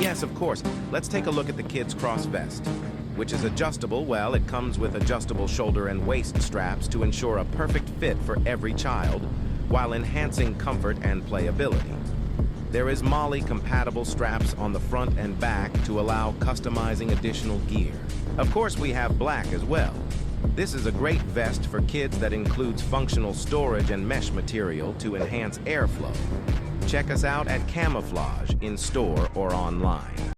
Yes, of course. Let's take a look at the Kids Cross Vest, which is adjustable. Well, it comes with adjustable shoulder and waist straps to ensure a perfect fit for every child, while enhancing comfort and playability. There is MOLLE-compatible straps on the front and back to allow customizing additional gear. Of course, we have black as well. This is a great vest for kids that includes functional storage and mesh material to enhance airflow. Check us out at Camouflage in store or online.